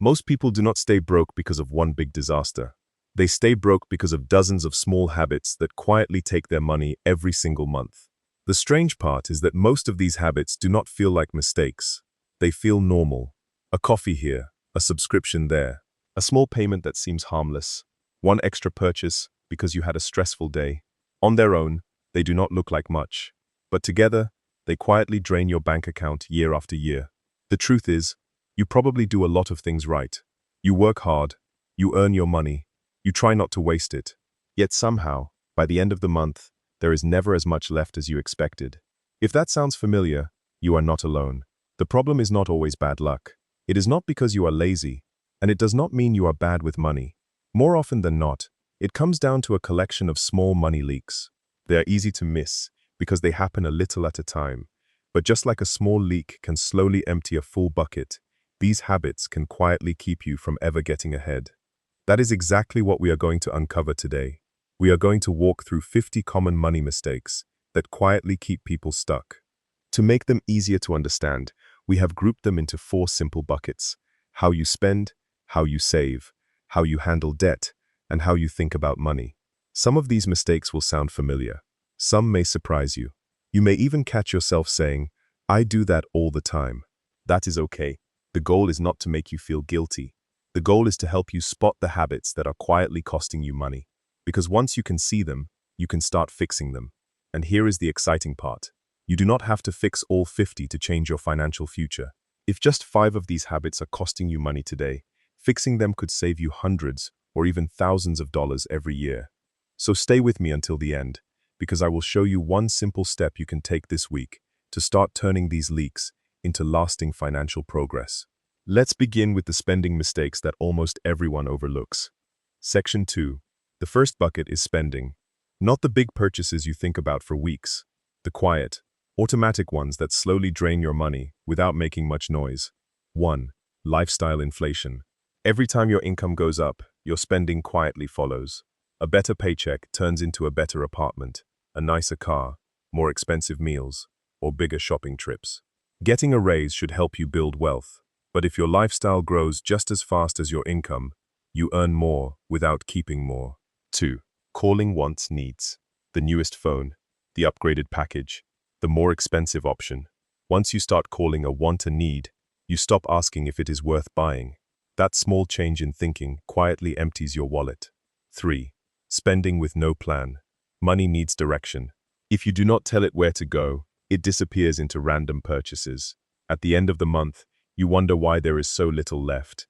Most people do not stay broke because of one big disaster. They stay broke because of dozens of small habits that quietly take their money every single month. The strange part is that most of these habits do not feel like mistakes. They feel normal. A coffee here, a subscription there, a small payment that seems harmless, one extra purchase because you had a stressful day. On their own, they do not look like much. But together, they quietly drain your bank account year after year. The truth is, you probably do a lot of things right. You work hard, you earn your money, you try not to waste it. Yet somehow, by the end of the month, there is never as much left as you expected. If that sounds familiar, you are not alone. The problem is not always bad luck. It is not because you are lazy, and it does not mean you are bad with money. More often than not, it comes down to a collection of small money leaks. They are easy to miss because they happen a little at a time. But just like a small leak can slowly empty a full bucket, these habits can quietly keep you from ever getting ahead. That is exactly what we are going to uncover today. We are going to walk through 50 common money mistakes that quietly keep people stuck. To make them easier to understand, we have grouped them into 4 simple buckets: how you spend, how you save, how you handle debt, and how you think about money. Some of these mistakes will sound familiar. Some may surprise you. You may even catch yourself saying, "I do that all the time." That is okay. The goal is not to make you feel guilty. The goal is to help you spot the habits that are quietly costing you money. Because once you can see them, you can start fixing them. And here is the exciting part. You do not have to fix all 50 to change your financial future. If just 5 of these habits are costing you money today, fixing them could save you hundreds or even thousands of dollars every year. So stay with me until the end, because I will show you one simple step you can take this week to start turning these leaks into lasting financial progress. Let's begin with the spending mistakes that almost everyone overlooks. Section 2. The first bucket is spending. Not the big purchases you think about for weeks. The quiet, automatic ones that slowly drain your money without making much noise. 1. Lifestyle inflation. Every time your income goes up, your spending quietly follows. A better paycheck turns into a better apartment, a nicer car, more expensive meals, or bigger shopping trips. Getting a raise should help you build wealth, but if your lifestyle grows just as fast as your income, you earn more without keeping more. 2. Calling wants needs. The newest phone, the upgraded package, the more expensive option. Once you start calling a want a need, you stop asking if it is worth buying. That small change in thinking quietly empties your wallet. 3. Spending with no plan. Money needs direction. If you do not tell it where to go, it disappears into random purchases. At the end of the month, you wonder why there is so little left.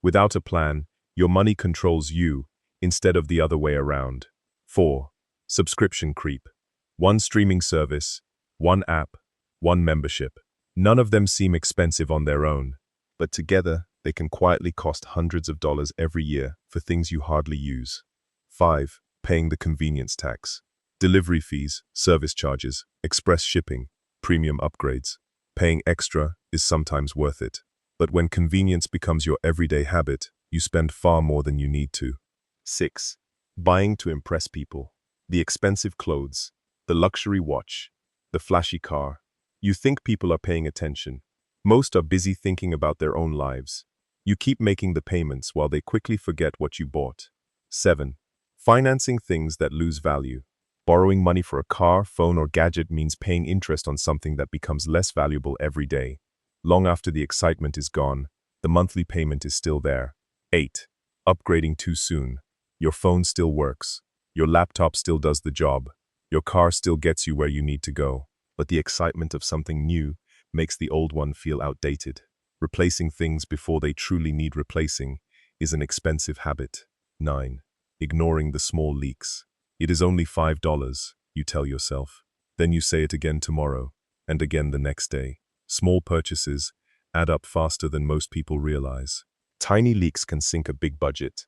Without a plan, your money controls you instead of the other way around. 4. Subscription creep. One streaming service, one app, one membership. None of them seem expensive on their own, but together they can quietly cost hundreds of dollars every year for things you hardly use. 5. Paying the convenience tax. Delivery fees, service charges, express shipping, premium upgrades. Paying extra is sometimes worth it. But when convenience becomes your everyday habit, you spend far more than you need to. 6. Buying to impress people. The expensive clothes, the luxury watch, the flashy car. You think people are paying attention. Most are busy thinking about their own lives. You keep making the payments while they quickly forget what you bought. 7. Financing things that lose value. Borrowing money for a car, phone, or gadget means paying interest on something that becomes less valuable every day. Long after the excitement is gone, the monthly payment is still there. 8. Upgrading too soon. Your phone still works. Your laptop still does the job. Your car still gets you where you need to go. But the excitement of something new makes the old one feel outdated. Replacing things before they truly need replacing is an expensive habit. 9. Ignoring the small leaks. It is only $5, you tell yourself. Then you say it again tomorrow, and again the next day. Small purchases add up faster than most people realize. Tiny leaks can sink a big budget.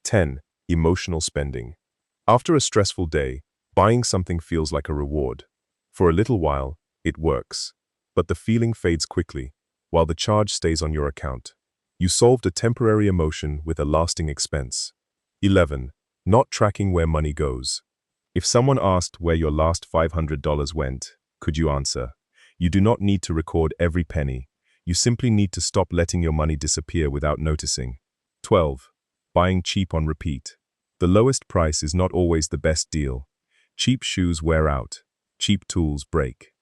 10. Emotional spending. After a stressful day, buying something feels like a reward. For a little while, it works. But the feeling fades quickly, while the charge stays on your account. You solved a temporary emotion with a lasting expense. 11. Not tracking where money goes. If someone asked where your last $500 went, could you answer? You do not need to record every penny. You simply need to stop letting your money disappear without noticing. 12. Buying cheap on repeat. The lowest price is not always the best deal. Cheap shoes wear out. Cheap tools break.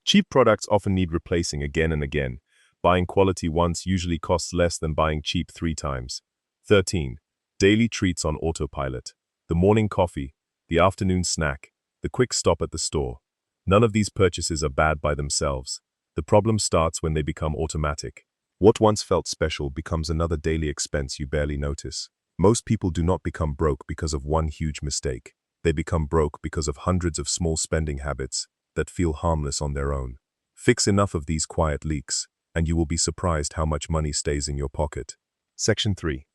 Cheap products often need replacing again and again. Buying quality once usually costs less than buying cheap 3 times. 13. Daily treats on autopilot. The morning coffee, the afternoon snack, the quick stop at the store. None of these purchases are bad by themselves. The problem starts when they become automatic. What once felt special becomes another daily expense you barely notice. Most people do not become broke because of one huge mistake. They become broke because of hundreds of small spending habits that feel harmless on their own. Fix enough of these quiet leaks, and you will be surprised how much money stays in your pocket. Section 3.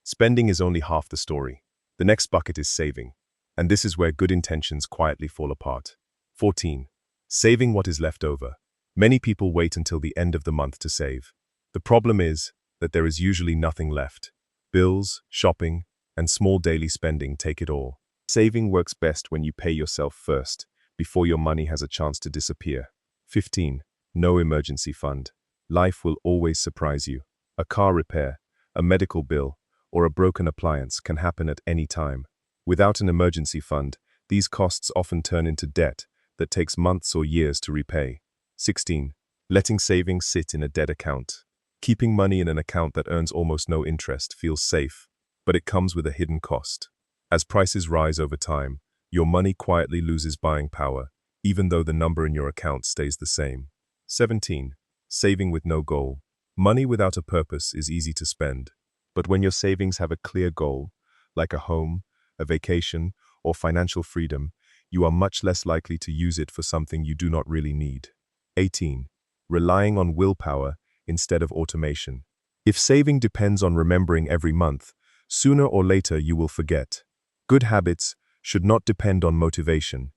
Spending is only half the story. The next bucket is saving. And this is where good intentions quietly fall apart. 14. Saving what is left over. Many people wait until the end of the month to save. The problem is that there is usually nothing left. Bills, shopping, and small daily spending take it all. Saving works best when you pay yourself first, before your money has a chance to disappear. 15. No emergency fund. Life will always surprise you. A car repair, a medical bill, or a broken appliance can happen at any time. Without an emergency fund, these costs often turn into debt that takes months or years to repay. 16. Letting savings sit in a dead account. Keeping money in an account that earns almost no interest feels safe, but it comes with a hidden cost. As prices rise over time, your money quietly loses buying power, even though the number in your account stays the same. 17. Saving with no goal. Money without a purpose is easy to spend, but when your savings have a clear goal, like a home, a vacation, or financial freedom, you are much less likely to use it for something you do not really need. 18. Relying on willpower instead of automation. If saving depends on remembering every month, sooner or later you will forget. Good habits should not depend on motivation.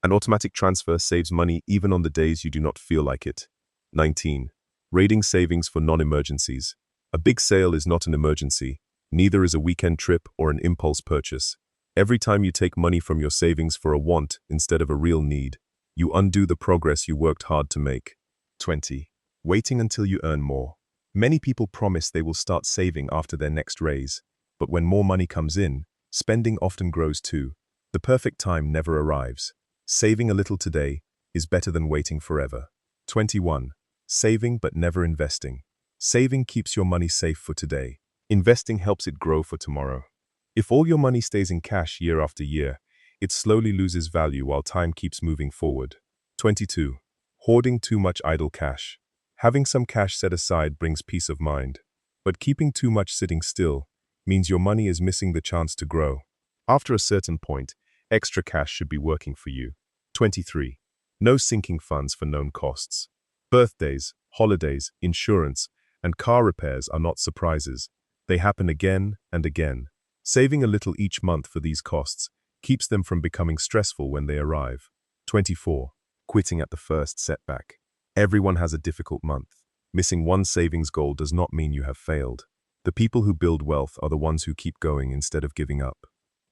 An automatic transfer saves money even on the days you do not feel like it. 19. Raiding savings for non-emergencies. A big sale is not an emergency, neither is a weekend trip or an impulse purchase. Every time you take money from your savings for a want instead of a real need, you undo the progress you worked hard to make. 20. Waiting until you earn more. Many people promise they will start saving after their next raise, but when more money comes in, spending often grows too. The perfect time never arrives. Saving a little today is better than waiting forever. 21. Saving but never investing. Saving keeps your money safe for today. Investing helps it grow for tomorrow. If all your money stays in cash year after year, it slowly loses value while time keeps moving forward. 22. Hoarding too much idle cash. Having some cash set aside brings peace of mind, but keeping too much sitting still means your money is missing the chance to grow. After a certain point, extra cash should be working for you. 23. No sinking funds for known costs. Birthdays, holidays, insurance, and car repairs are not surprises. They happen again and again. Saving a little each month for these costs keeps them from becoming stressful when they arrive. 24. Quitting at the first setback. Everyone has a difficult month. Missing one savings goal does not mean you have failed. The people who build wealth are the ones who keep going instead of giving up.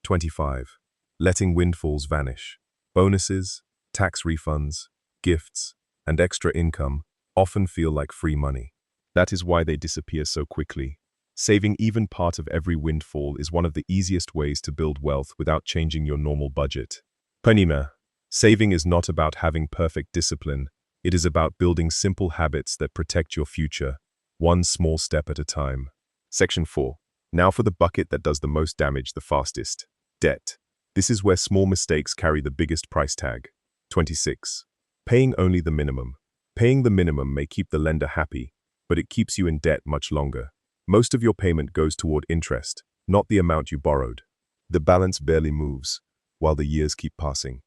25. Letting windfalls vanish. Bonuses, tax refunds, gifts, and extra income often feel like free money. That is why they disappear so quickly. Saving even part of every windfall is one of the easiest ways to build wealth without changing your normal budget. Panima. Saving is not about having perfect discipline. It is about building simple habits that protect your future, one small step at a time. Section 4. Now for the bucket that does the most damage the fastest. Debt. This is where small mistakes carry the biggest price tag. 26. Paying only the minimum. Paying the minimum may keep the lender happy, but it keeps you in debt much longer. Most of your payment goes toward interest, not the amount you borrowed. The balance barely moves, while the years keep passing.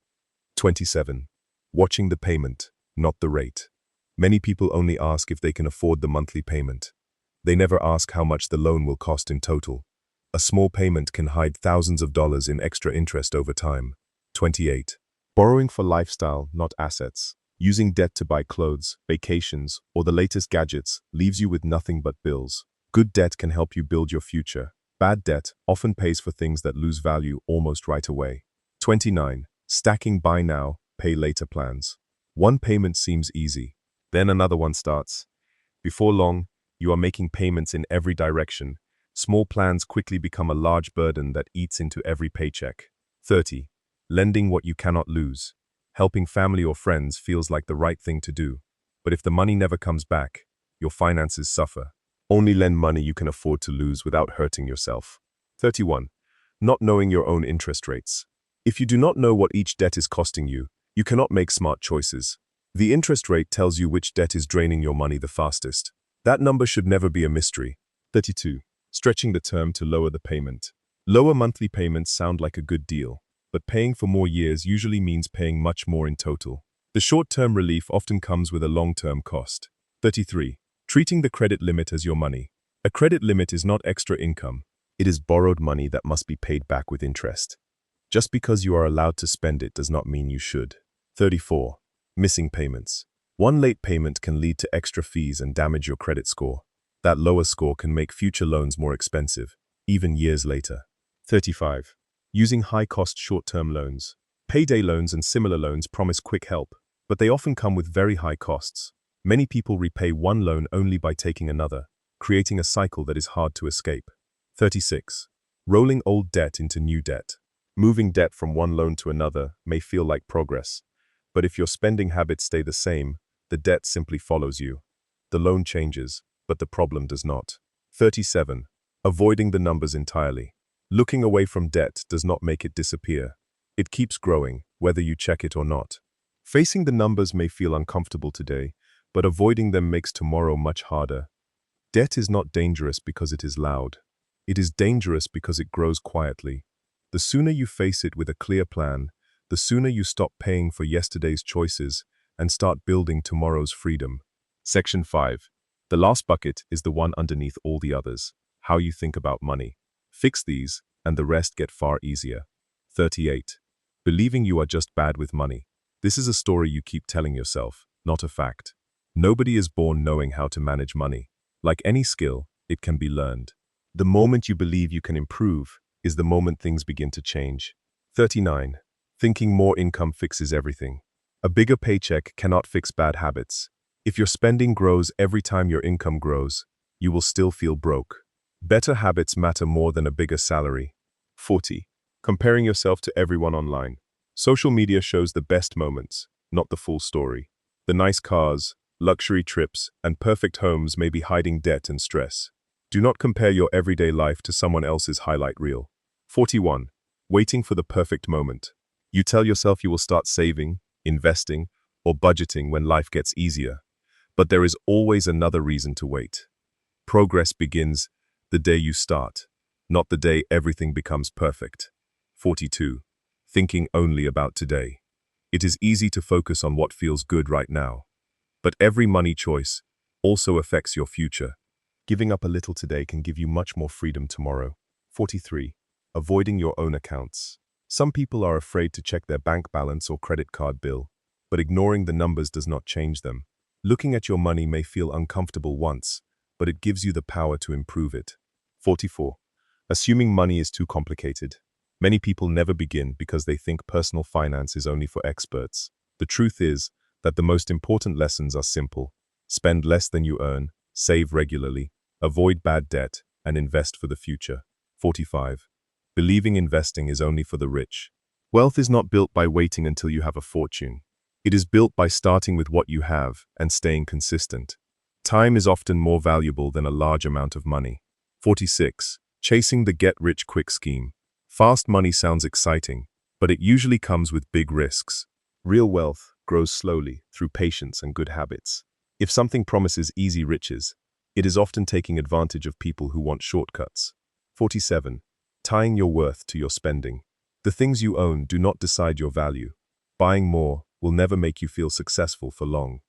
27. Watching the payment, not the rate. Many people only ask if they can afford the monthly payment. They never ask how much the loan will cost in total. A small payment can hide thousands of dollars in extra interest over time. 28. Borrowing for lifestyle, not assets. Using debt to buy clothes, vacations, or the latest gadgets leaves you with nothing but bills. Good debt can help you build your future. Bad debt often pays for things that lose value almost right away. 29. Stacking buy now, pay later plans. One payment seems easy. Then another one starts. Before long, you are making payments in every direction. Small plans quickly become a large burden that eats into every paycheck. 30. Lending what you cannot lose. Helping family or friends feels like the right thing to do. But if the money never comes back, your finances suffer. Only lend money you can afford to lose without hurting yourself. 31. Not knowing your own interest rates. If you do not know what each debt is costing you, you cannot make smart choices. The interest rate tells you which debt is draining your money the fastest. That number should never be a mystery. 32. Stretching the term to lower the payment. Lower monthly payments sound like a good deal, but paying for more years usually means paying much more in total. The short-term relief often comes with a long-term cost. 33. Treating the credit limit as your money. A credit limit is not extra income. It is borrowed money that must be paid back with interest. Just because you are allowed to spend it does not mean you should. 34. Missing payments. One late payment can lead to extra fees and damage your credit score. That lower score can make future loans more expensive, even years later. 35. Using high-cost short-term loans. Payday loans and similar loans promise quick help, but they often come with very high costs. Many people repay one loan only by taking another, creating a cycle that is hard to escape. 36. Rolling old debt into new debt. Moving debt from one loan to another may feel like progress, but if your spending habits stay the same, the debt simply follows you. The loan changes, but the problem does not. 37. Avoiding the numbers entirely. Looking away from debt does not make it disappear. It keeps growing, whether you check it or not. Facing the numbers may feel uncomfortable today, but avoiding them makes tomorrow much harder. Debt is not dangerous because it is loud. It is dangerous because it grows quietly. The sooner you face it with a clear plan, the sooner you stop paying for yesterday's choices and start building tomorrow's freedom. Section 5. The last bucket is the one underneath all the others. How you think about money. Fix these, and the rest get far easier. 38. Believing you are just bad with money. This is a story you keep telling yourself, not a fact. Nobody is born knowing how to manage money. Like any skill, it can be learned. The moment you believe you can improve is the moment things begin to change. 39. Thinking more income fixes everything. A bigger paycheck cannot fix bad habits. If your spending grows every time your income grows, you will still feel broke. Better habits matter more than a bigger salary. 40. Comparing yourself to everyone online. Social media shows the best moments, not the full story. The nice cars, luxury trips, and perfect homes may be hiding debt and stress. Do not compare your everyday life to someone else's highlight reel. 41. Waiting for the perfect moment. You tell yourself you will start saving, investing, or budgeting when life gets easier. But there is always another reason to wait. Progress begins the day you start, not the day everything becomes perfect. 42. Thinking only about today. It is easy to focus on what feels good right now. But every money choice also affects your future. Giving up a little today can give you much more freedom tomorrow. 43. Avoiding your own accounts. Some people are afraid to check their bank balance or credit card bill, but ignoring the numbers does not change them. Looking at your money may feel uncomfortable once, but it gives you the power to improve it. 44. Assuming money is too complicated. Many people never begin because they think personal finance is only for experts. The truth is that the most important lessons are simple. Spend less than you earn, save regularly, avoid bad debt, and invest for the future. 45. Believing investing is only for the rich. Wealth is not built by waiting until you have a fortune. It is built by starting with what you have and staying consistent. Time is often more valuable than a large amount of money. 46. Chasing the get-rich-quick scheme. Fast money sounds exciting, but it usually comes with big risks. Real wealth grows slowly through patience and good habits. If something promises easy riches, it is often taking advantage of people who want shortcuts. 47. Tying your worth to your spending. The things you own do not decide your value. Buying more will never make you feel successful for long.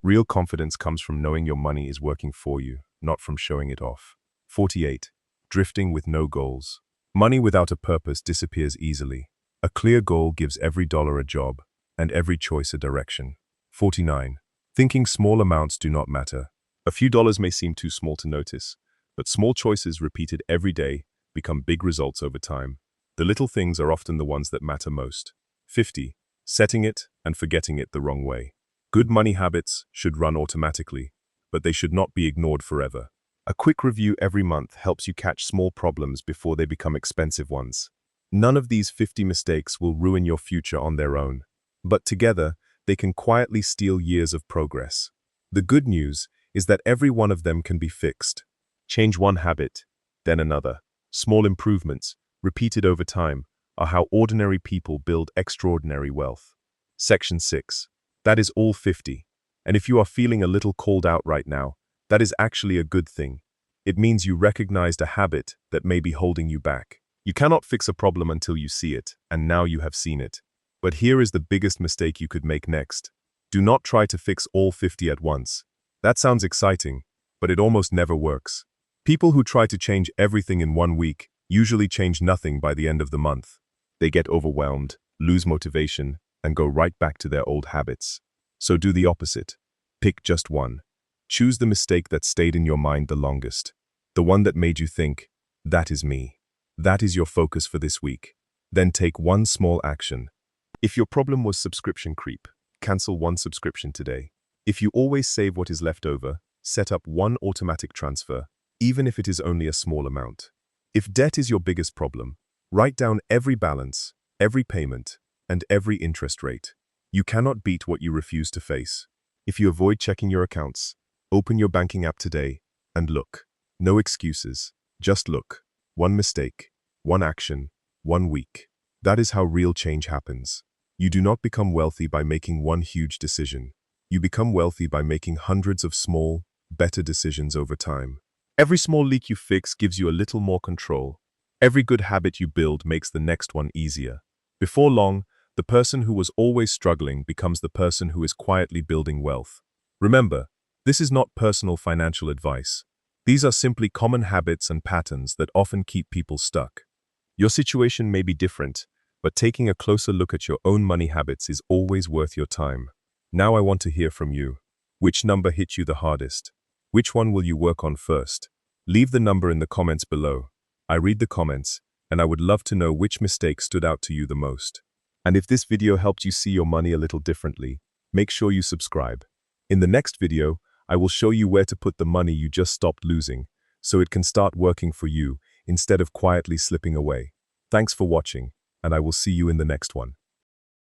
Real confidence comes from knowing your money is working for you, not from showing it off. 48. Drifting with no goals. Money without a purpose disappears easily. A clear goal gives every dollar a job, and every choice a direction. 49. Thinking small amounts do not matter. A few dollars may seem too small to notice, but small choices repeated every day become big results over time. The little things are often the ones that matter most. 50. Setting it and forgetting it the wrong way. Good money habits should run automatically. but they should not be ignored forever. A quick review every month helps you catch small problems before they become expensive ones. None of these 50 mistakes will ruin your future on their own, but together, they can quietly steal years of progress. The good news is that every one of them can be fixed. Change one habit, then another. Small improvements, repeated over time, are how ordinary people build extraordinary wealth. Section 6. That is all 50. And if you are feeling a little called out right now, that is actually a good thing. It means you recognized a habit that may be holding you back. You cannot fix a problem until you see it, and now you have seen it. But here is the biggest mistake you could make next. Do not try to fix all 50 at once. That sounds exciting, but it almost never works. People who try to change everything in 1 week usually change nothing by the end of the month. They get overwhelmed, lose motivation, and go right back to their old habits. So do the opposite. Pick just one. Choose the mistake that stayed in your mind the longest. The one that made you think, that is me. That is your focus for this week. Then take one small action. If your problem was subscription creep, cancel one subscription today. If you always save what is left over, set up one automatic transfer, even if it is only a small amount. If debt is your biggest problem, write down every balance, every payment, and every interest rate. You cannot beat what you refuse to face. If you avoid checking your accounts, open your banking app today and look. No excuses, just look. One mistake, one action, 1 week. That is how real change happens. You do not become wealthy by making one huge decision. You become wealthy by making hundreds of small, better decisions over time. Every small leak you fix gives you a little more control. Every good habit you build makes the next one easier. Before long, the person who was always struggling becomes the person who is quietly building wealth. Remember, this is not personal financial advice. These are simply common habits and patterns that often keep people stuck. Your situation may be different, but taking a closer look at your own money habits is always worth your time. Now I want to hear from you. Which number hit you the hardest? Which one will you work on first? Leave the number in the comments below. I read the comments, and I would love to know which mistake stood out to you the most. And if this video helped you see your money a little differently, make sure you subscribe. In the next video, I will show you where to put the money you just stopped losing, so it can start working for you instead of quietly slipping away. Thanks for watching, and I will see you in the next one.